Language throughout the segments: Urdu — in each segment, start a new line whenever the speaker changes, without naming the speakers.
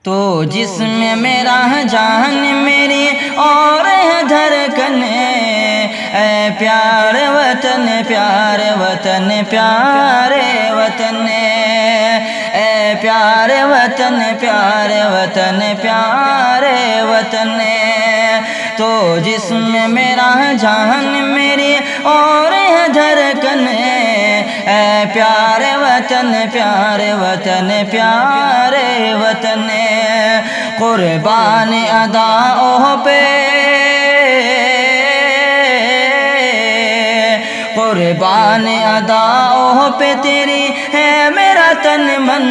تو جسم میرا جان میری اور ہے دھڑکن، اے پیار وطن پیار وطن پیارے وطن، اے پیار وطن پیار وطن پیارے وطن، تو جسم میرا جان میری اور ہے دھڑکن، اے پیارے وطن پیارے وطن پیارے وطن، قربان اداؤں پہ قربان اداؤں پہ تیری ہے میرا تن من،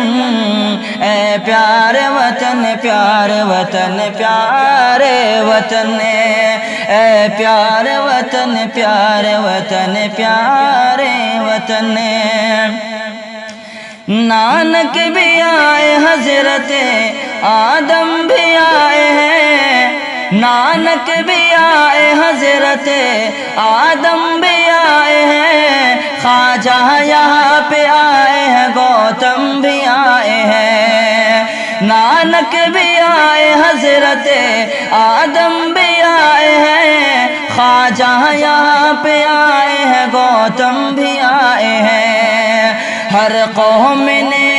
اے پیارے وطن پیارے وطن پیارے وطن، اے پیارے وطن پیارے وطن پیارے وطن۔ نانک بھی آئے حضرت آدم بھی آئے ہیں، نانک بھی آئے حضرت آدم بھی آئے ہیں، خواجہ یہاں پہ آئے ہیں گوتم بھی آئے ہیں، نانک بھی آئے حضرت آدم بھی آئے ہیں، خواجہ یہاں پہ آئے ہیں گوتم بھی آئے ہیں، ہر قوم نے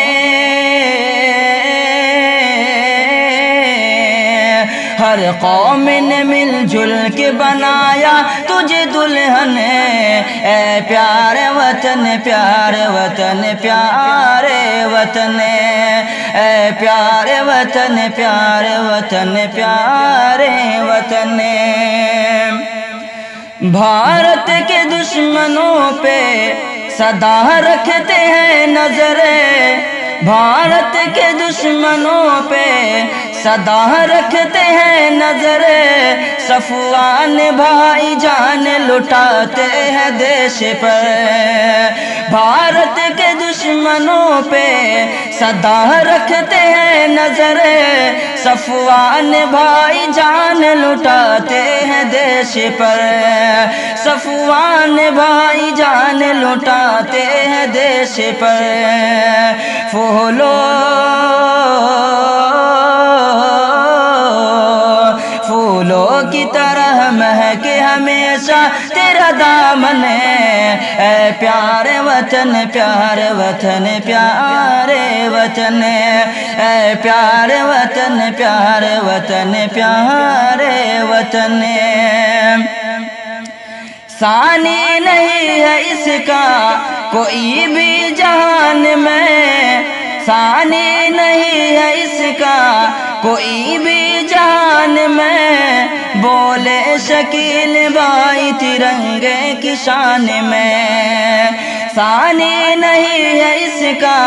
ہر قوم نے مل جل کے بنایا تجھے دلہن، اے پیارے وطن پیارے وطن پیارے وطن، اے پیارے وطن پیارے وطن پیارے وطن۔ بھارت کے دشمنوں پہ سدا رکھتے ہیں نظر، بھارت کے دشمنوں پہ سدا رکھتے ہیں نظر، صفوان بھائی جان لٹاتے ہیں دیش پر، بھارت کے دشمنوں پہ سدا رکھتے ہیں نظر، صفوان بھائی جان لٹاتے ہیں دیش پر، صفوان بھائی جان لٹاتے ہیں دیش پر، پھولوں کی طرح مہکے ہمیشہ تیرا دامن، اے پیارے وطن پیارے وطن پیارے وطن، اے پیارے وطن پیارے وطن پیارے وطن۔ ثانی نہیں ہے اس کا کوئی بھی جہان میں، ثانی نہیں ہے اس کا کوئی بھی جہان میں، بولے شکیل بھائی ترنگے کی شان میں، ثانی نہیں ہے اس کا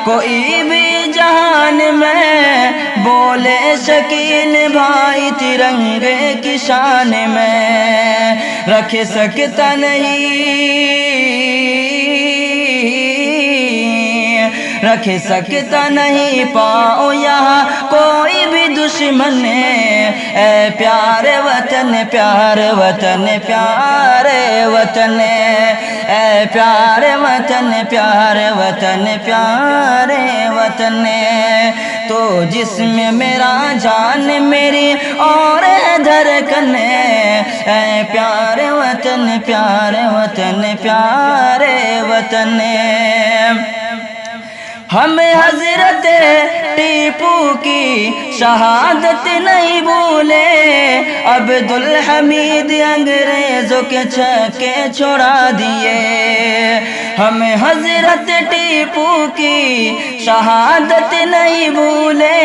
کوئی بھی جہان میں، بولے شکیل بھائی ترنگے کی شان میں، رکھ سکتا نہیں رکھ سکتا نہیں پاؤں یہاں کوئی بھی دشمن، اے پیارے وطن پیارے وطن پیارے وطن، اے پیارے وطن پیارے وطن پیارے وطن، تو جسم میرا جان میری اور ہے دھڑکن، اے پیارے وطن پیارے وطن پیارے وطن۔ ہم حضرت ٹیپو کی شہادت نہیں بھولے، عبدالحمید انگریزوں کے چھکے چھڑا دیے، ہم حضرت ٹیپو کی شہادت نہیں بھولے،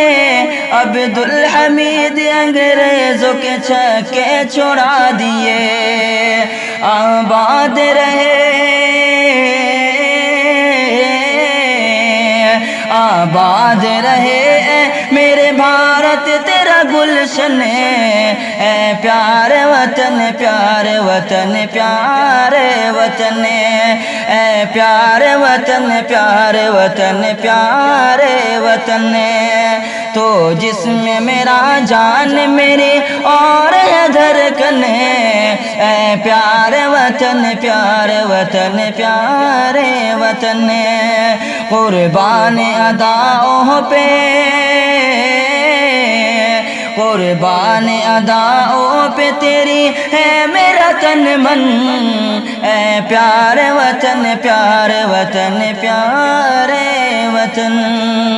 عبدالحمید انگریزوں کے چھکے چھڑا دیے، آباد آباد رہے میرے بھارت تیرا گلشن، اے پیارے وطن پیارے وطن پیارے وطن، اے پیارے وطن پیارے وطن پیارے وطن، تو جسم میرا جان میری اور ہے دھڑکن، اے پیارے وطن پیارے وطن پیارے وطن، قربان اداؤں پہ قربان اداؤں پہ تیری ہے میرا تن من، اے پیارے وطن پیارے وطن پیارے وطن۔